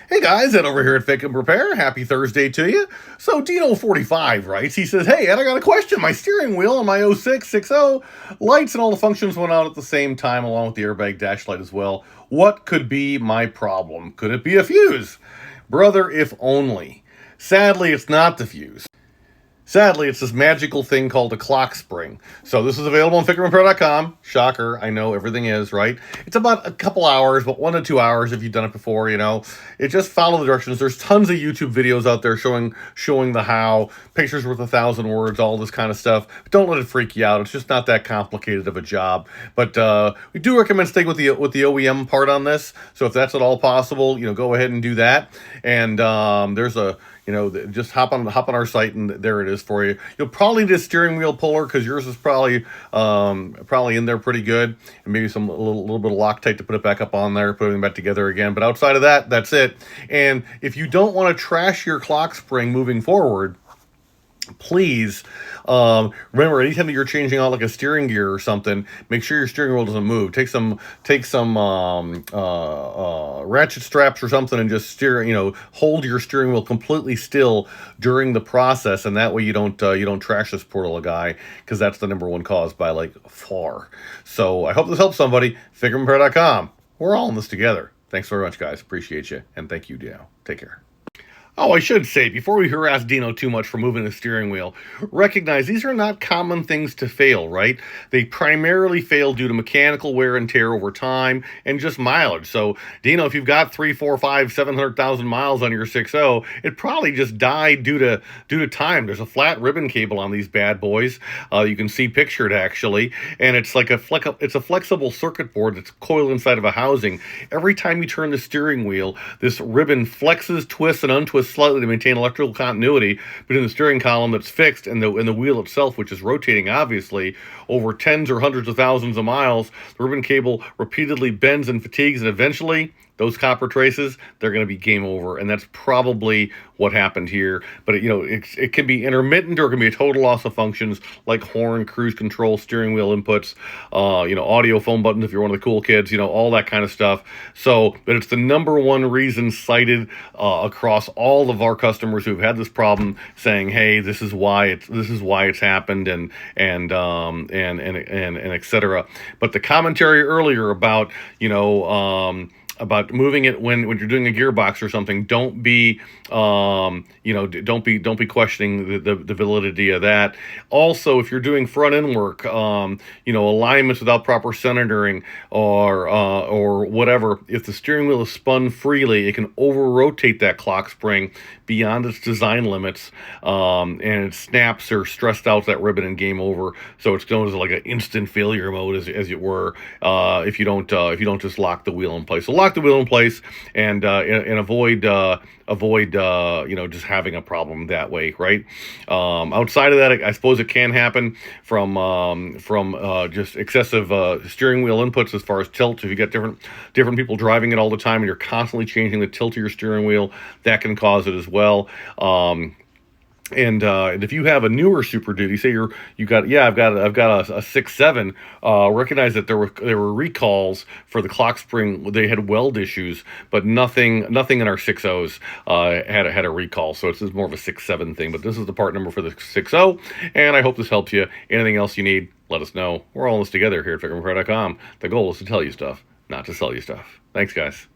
Hey guys, Ed over here at FICM Repair. Happy Thursday to you. So Dino45 writes, he says, hey Ed, I got a question. My steering wheel on my 0660 lights and all the functions went out at the same time along with the airbag dash light as well. What could be my problem? Could it be a fuse? Brother, if only. Sadly, it's not the fuse. Sadly, it's this magical thing called a clock spring. So this is available on FICMRepair.com. Shocker, I know everything is, right? It's about a couple hours, but 1 to 2 hours if you've done it before, you know. It just follow the directions. There's tons of YouTube videos out there showing the how, pictures worth 1,000 words, all this kind of stuff. But don't let it freak you out. It's just not that complicated of a job. But we do recommend sticking with the OEM part on this. So if that's at all possible, you know, go ahead and do that. And there's a just hop on our site and there it is for you. You'll probably need a steering wheel puller because yours is probably in there pretty good, and maybe some little bit of Loctite to put it back up on there, putting it back together again. But outside of that, that's it. And if you don't want to trash your clock spring moving forward, please remember, anytime that you're changing out like a steering gear or something, make sure your steering wheel doesn't move. Take some ratchet straps or something and just hold your steering wheel completely still during the process, and that way you don't trash this poor little guy, because that's the number one cause by like far. So I hope this helps somebody. FICMRepair.com. We're all in this together. Thanks very much, guys. Appreciate you, and thank you, Dino. Take care. Oh, I should say, before we harass Dino too much for moving the steering wheel, recognize these are not common things to fail, right? They primarily fail due to mechanical wear and tear over time and just mileage. So, Dino, if you've got 3, 4, 5, 700,000 miles on your 6.0, it probably just died due to time. There's a flat ribbon cable on these bad boys. You can see pictured, actually, and it's like it's a flexible circuit board that's coiled inside of a housing. Every time you turn the steering wheel, this ribbon flexes, twists, and untwists slightly to maintain electrical continuity between the steering column that's fixed and the wheel itself, which is rotating, obviously, over tens or hundreds of thousands of miles. The ribbon cable repeatedly bends and fatigues, and eventually those copper traces, they're going to be game over, and that's probably what happened here. But it can be intermittent, or it can be a total loss of functions like horn, cruise control, steering wheel inputs, audio phone buttons if you're one of the cool kids, all that kind of stuff. So, but it's the number one reason cited across all of our customers who've had this problem, saying, "Hey, this is why it's happened," and etc. But the commentary earlier about about moving it when you're doing a gearbox or something, don't be questioning the validity of that. Also, if you're doing front end work, alignments without proper centering or whatever, if the steering wheel is spun freely, it can over rotate that clock spring beyond its design limits, and it snaps or stressed out that ribbon and game over. So it's known as like an instant failure mode, as it were, if you don't just lock the wheel in place. So lock the wheel in place and avoid just having a problem that way, right? Outside of that, I suppose it can happen from just excessive steering wheel inputs as far as tilt. If you got different people driving it all the time and you're constantly changing the tilt of your steering wheel, that can cause it as well. And if you have a newer Super Duty, say I've got a 6.7, recognize that there were recalls for the clock spring. They had weld issues, but nothing in our 6.0s had a recall. So it's more of a 6.7 thing. But this is the part number for the 6.0, and I hope this helps you. Anything else you need, let us know. We're all in this together here at FICMRepair.com. The goal is to tell you stuff, not to sell you stuff. Thanks, guys.